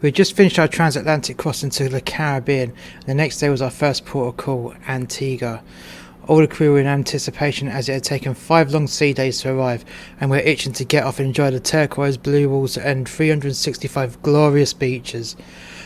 We had just finished our transatlantic crossing to the Caribbean. The next day was our first port of call, Antigua. All the crew were in anticipation as it had taken 5 long sea days to arrive, and we were itching to get off and enjoy the turquoise blue water and 365 glorious beaches.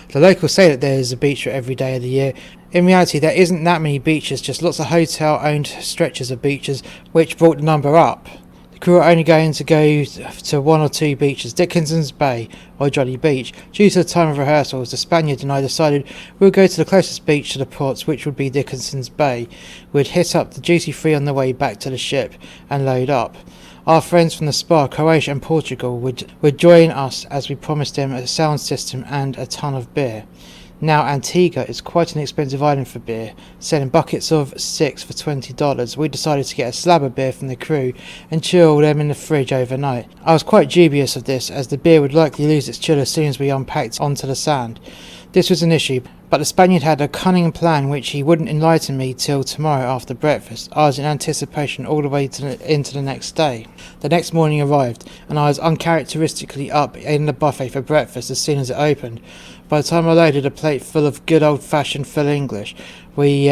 The locals say that there is a beach for every day of the year. In reality, there isn't that many beaches, just lots of hotel-owned stretches of beaches, which brought the number up. The crew are only going to go to 1 or 2 beaches, Dickinson's Bay or Jolly Beach. Due to the time of rehearsals, the Spaniard and I decided we would go to the closest beach to the ports, which would be Dickinson's Bay. We'd hit up the duty-free on the way back to the ship and load up. Our friends from the spa, Croatia and Portugal, would join us as we promised them a sound system and a ton of beer. Now Antigua is quite an expensive island for beer, selling buckets of 6 for $20. We decided to get a slab of beer from the crew and chill them in the fridge overnight. I was quite dubious of this, as the beer would likely lose its chill as soon as we unpacked onto the sand. This was an issue, but the Spaniard had a cunning plan which he wouldn't enlighten me till tomorrow after breakfast. I was in anticipation all the way into the next day. The next morning arrived, and I was uncharacteristically up in the buffet for breakfast as soon as it opened. By the time I loaded a plate full of good old-fashioned full English, we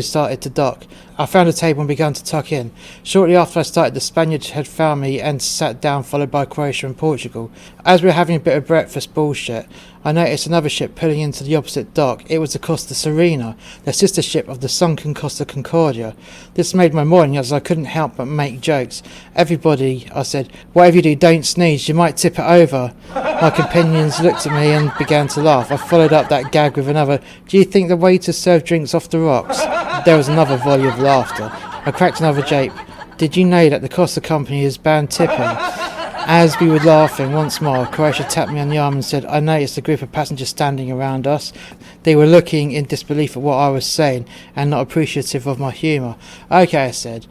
started to dock. I found a table and began to tuck in. Shortly after I started, the Spaniard had found me and sat down, followed by Croatia and Portugal. As we were having a bit of breakfast bullshit, I noticed another ship pulling into the opposite dock. It was the Costa Serena, the sister ship of the sunken Costa Concordia. This made my morning, as I couldn't help but make jokes. "Everybody," I said, "whatever you do, don't sneeze, you might tip it over." My companions looked at me and began to laugh. I followed up that gag with another, "Do you think the waiters serve drinks off the rocks?" There was another volley of laughter. I cracked another joke. "Did you know that the Costa Company is banned tipping?" As we were laughing once more, Croatia tapped me on the arm and said, "I noticed a group of passengers standing around us. They were looking in disbelief at what I was saying and not appreciative of my humour." "Okay," I said.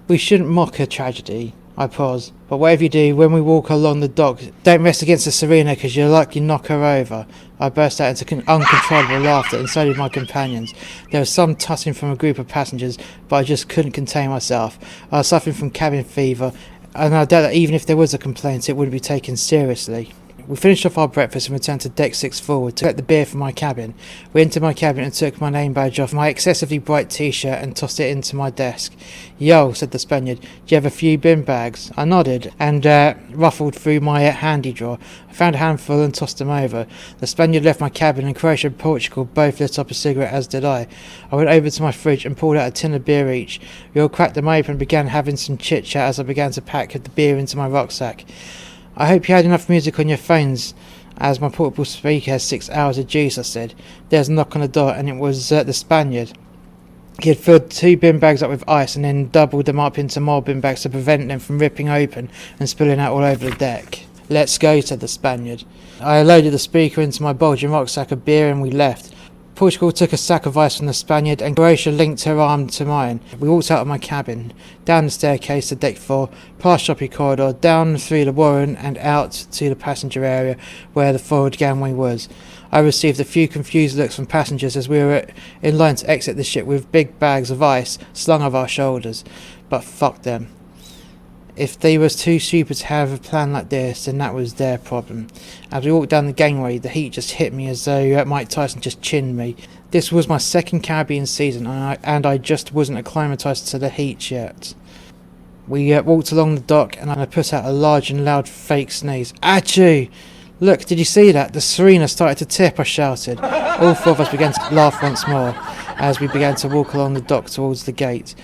"We shouldn't mock a tragedy." I paused. "But whatever you do, when we walk along the dock, don't rest against the Serena because you'll likely knock her over." I burst out into uncontrollable laughter, and so did my companions. There was some tussling from a group of passengers, but I just couldn't contain myself. I was suffering from cabin fever, and I doubt that even if there was a complaint, it wouldn't be taken seriously. We finished off our breakfast and returned to deck 6 forward to collect the beer from my cabin. We entered my cabin and took my name badge off my excessively bright t-shirt and tossed it into my desk. "Yo," said the Spaniard, "do you have a few bin bags?" I nodded and ruffled through my handy drawer. I found a handful and tossed them over. The Spaniard left my cabin, and Croatia and Portugal both lit up a cigarette, as did I. I went over to my fridge and pulled out a tin of beer each. We all cracked them open and began having some chit-chat as I began to pack the beer into my rucksack. "I hope you had enough music on your phones, as my portable speaker has 6 hours of juice," I said. There was a knock on the door, and it was the Spaniard. He had filled 2 bin bags up with ice and then doubled them up into more bin bags to prevent them from ripping open and spilling out all over the deck. "Let's go," said the Spaniard. I loaded the speaker into my bulging rucksack of beer and we left. Portugal took a sack of ice from the Spaniard, and Croatia linked her arm to mine. We walked out of my cabin, down the staircase to deck 4, past shopping corridor, down through the warren and out to the passenger area where the forward gangway was. I received a few confused looks from passengers as we were in line to exit the ship with big bags of ice slung over our shoulders. But fuck them. If they were too stupid to have a plan like this, then that was their problem. As we walked down the gangway, the heat just hit me as though Mike Tyson just chinned me. This was my second Caribbean season, and I just wasn't acclimatised to the heat yet. We walked along the dock, and I put out a large and loud fake sneeze. "Achoo! Look, did you see that? The Serena started to tip," I shouted. All 4 of us began to laugh once more as we began to walk along the dock towards the gate.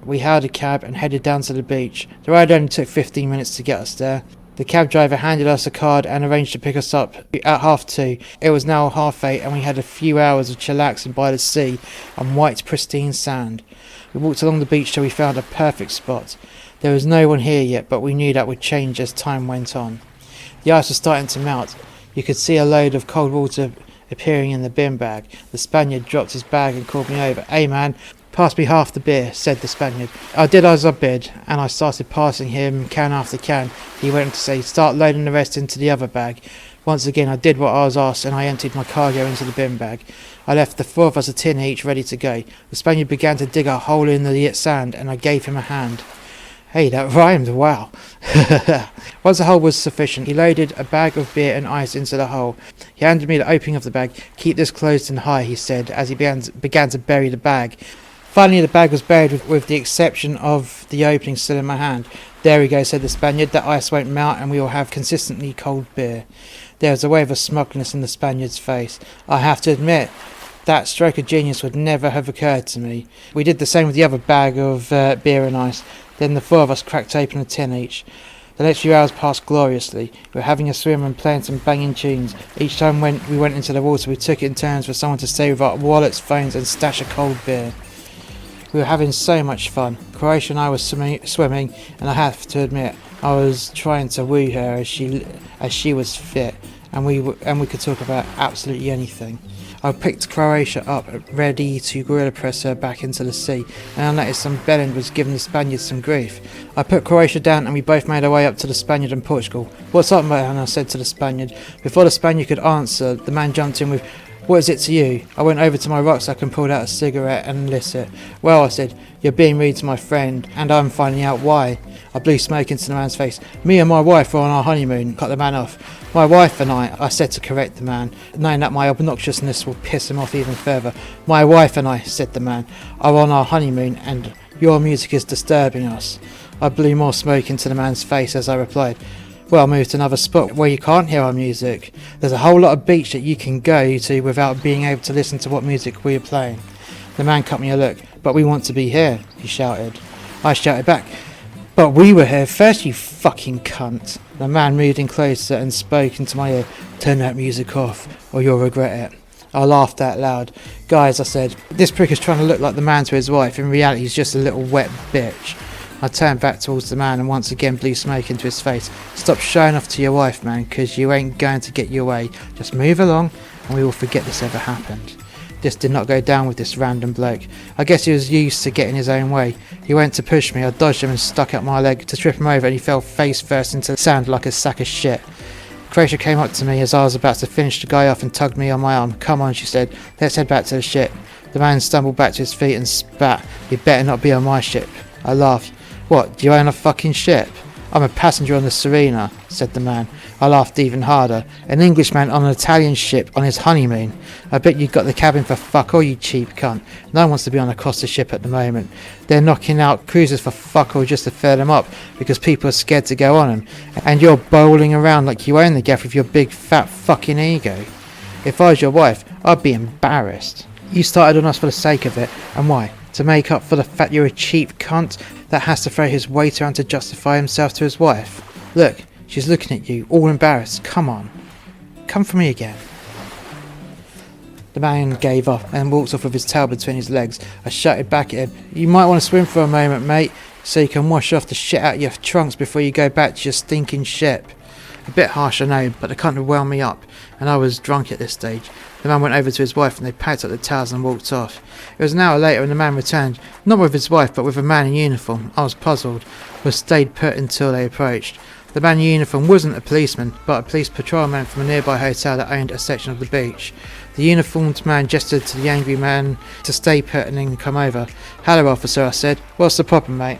We hired a cab and headed down to the beach. The ride only took 15 minutes to get us there. The cab driver handed us a card and arranged to pick us up at 2:30. It was now 8:30, and we had a few hours of chillaxing by the sea on white pristine sand. We walked along the beach till we found a perfect spot. There was no one here yet, but we knew that would change as time went on. The ice was starting to melt. You could see a load of cold water appearing in the bin bag. The Spaniard dropped his bag and called me over. "Hey man, pass me half the beer," said the Spaniard. I did as I bid, and I started passing him can after can. He went on to say, "Start loading the rest into the other bag." Once again I did what I was asked, and I emptied my cargo into the bin bag. I left the 4 of us a tin each ready to go. The Spaniard began to dig a hole in the sand, and I gave him a hand. Hey, that rhymed, wow. Once the hole was sufficient, he loaded a bag of beer and ice into the hole. He handed me the opening of the bag. Keep this closed and high, he said, as he began to bury the bag. Finally, the bag was buried with the exception of the opening still in my hand. There we go, said the Spaniard. That ice won't melt and we will have consistently cold beer. There was a wave of smugness in the Spaniard's face. I have to admit, that stroke of genius would never have occurred to me. We did the same with the other bag of beer and ice. Then the four of us cracked open a tin each. The next few hours passed gloriously. We were having a swim and playing some banging tunes. Each time we went into the water, we took it in turns for someone to stay with our wallets, phones and stash a cold beer. We were having so much fun. Croatia and I were swimming, and I have to admit, I was trying to woo her as she was fit, and we could talk about absolutely anything. I picked Croatia up, ready to gorilla press her back into the sea, and I noticed some bellend was giving the Spaniards some grief. I put Croatia down and we both made our way up to the Spaniard and Portugal. "What's up, man?" I said to the Spaniard. Before the Spaniard could answer, the man jumped in with, "What is it to you?" I went over to my rucksack and pulled out a cigarette and lit it. "Well," I said, "you're being rude to my friend, and I'm finding out why." I blew smoke into the man's face. "Me and my wife were on our honeymoon," cut the man off. "My wife and I said to correct the man, knowing that my obnoxiousness will piss him off even further. "My wife and I," said the man, "are on our honeymoon, and your music is disturbing us." I blew more smoke into the man's face as I replied, "Well, move to another spot where you can't hear our music. There's a whole lot of beach that you can go to without being able to listen to what music we are playing." The man cut me a look. "But we want to be here," he shouted. I shouted back, "But we were here first, you fucking cunt." The man moved in closer and spoke into my ear. "Turn that music off, or you'll regret it." I laughed out loud. "Guys," I said, "this prick is trying to look like the man to his wife. In reality, he's just a little wet bitch." I turned back towards the man and once again blew smoke into his face. "Stop showing off to your wife, man, because you ain't going to get your way. Just move along and we will forget this ever happened." This did not go down with this random bloke. I guess he was used to getting his own way. He went to push me. I dodged him and stuck out my leg to trip him over, and he fell face first into the sand like a sack of shit. Croatia came up to me as I was about to finish the guy off and tugged me on my arm. "Come on," she said, "let's head back to the ship." The man stumbled back to his feet and spat, "You better not be on my ship." I laughed. "What, do you own a fucking ship?" "I'm a passenger on the Serena," said the man. I laughed even harder. "An Englishman on an Italian ship on his honeymoon. I bet you got the cabin for fuck all, you cheap cunt. No one wants to be on a Costa ship at the moment. They're knocking out cruisers for fuck all just to fill them up because people are scared to go on them. And you're bowling around like you own the gaff with your big fat fucking ego. If I was your wife, I'd be embarrassed. You started on us for the sake of it, and why? To make up for the fact you're a cheap cunt that has to throw his weight around to justify himself to his wife. Look, she's looking at you, all embarrassed. Come on. Come for me again." The man gave up and walked off with his tail between his legs. I shouted back at him, "You might want to swim for a moment, mate, so you can wash off the shit out of your trunks before you go back to your stinking ship." A bit harsh, I know, but it kind of wound me up, and I was drunk at this stage. The man went over to his wife and they packed up the towels and walked off. It was an hour later when the man returned, not with his wife but with a man in uniform. I was puzzled, but stayed put until they approached. The man in uniform wasn't a policeman, but a police patrolman from a nearby hotel that owned a section of the beach. The uniformed man gestured to the angry man to stay put and then come over. "Hello, officer," I said. "What's the problem, mate?"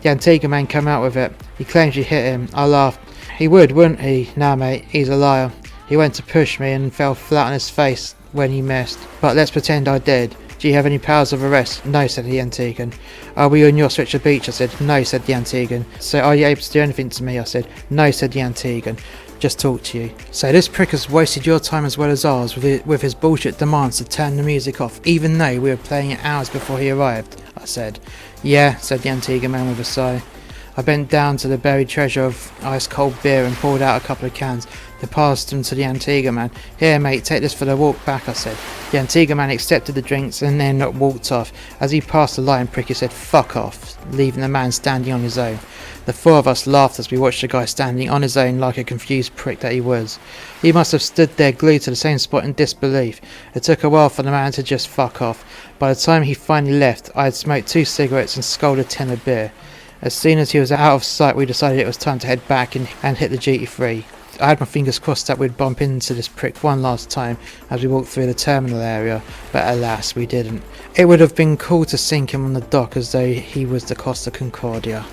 The Antigua man came out with it. "He claims you hit him." I laughed. "He would, wouldn't he?" "Nah, mate, he's a liar. He went to push me and fell flat on his face when he missed. But let's pretend I did. Do you have any powers of arrest?" "No," said the Antiguan. "Are we on your stretch of beach?" I said. "No," said the Antiguan. "So are you able to do anything to me?" I said. "No," said the Antiguan. "Just talk to you." "So this prick has wasted your time as well as ours with his bullshit demands to turn the music off, even though we were playing it hours before he arrived?" I said. "Yeah," said the Antigua man with a sigh. I bent down to the buried treasure of ice-cold beer and poured out a couple of cans. Then passed them to the Antigua man. "Here, mate, take this for the walk back," I said. The Antigua man accepted the drinks and then walked off. As he passed the lion prick, he said, "Fuck off," leaving the man standing on his own. The four of us laughed as we watched the guy standing on his own like a confused prick that he was. He must have stood there glued to the same spot in disbelief. It took a while for the man to just fuck off. By the time he finally left, I had smoked 2 cigarettes and sculled a tin of beer. As soon as he was out of sight, we decided it was time to head back and hit the duty-free. I had my fingers crossed that we'd bump into this prick one last time as we walked through the terminal area, but alas, we didn't. It would have been cool to sink him on the dock as though he was the Costa Concordia.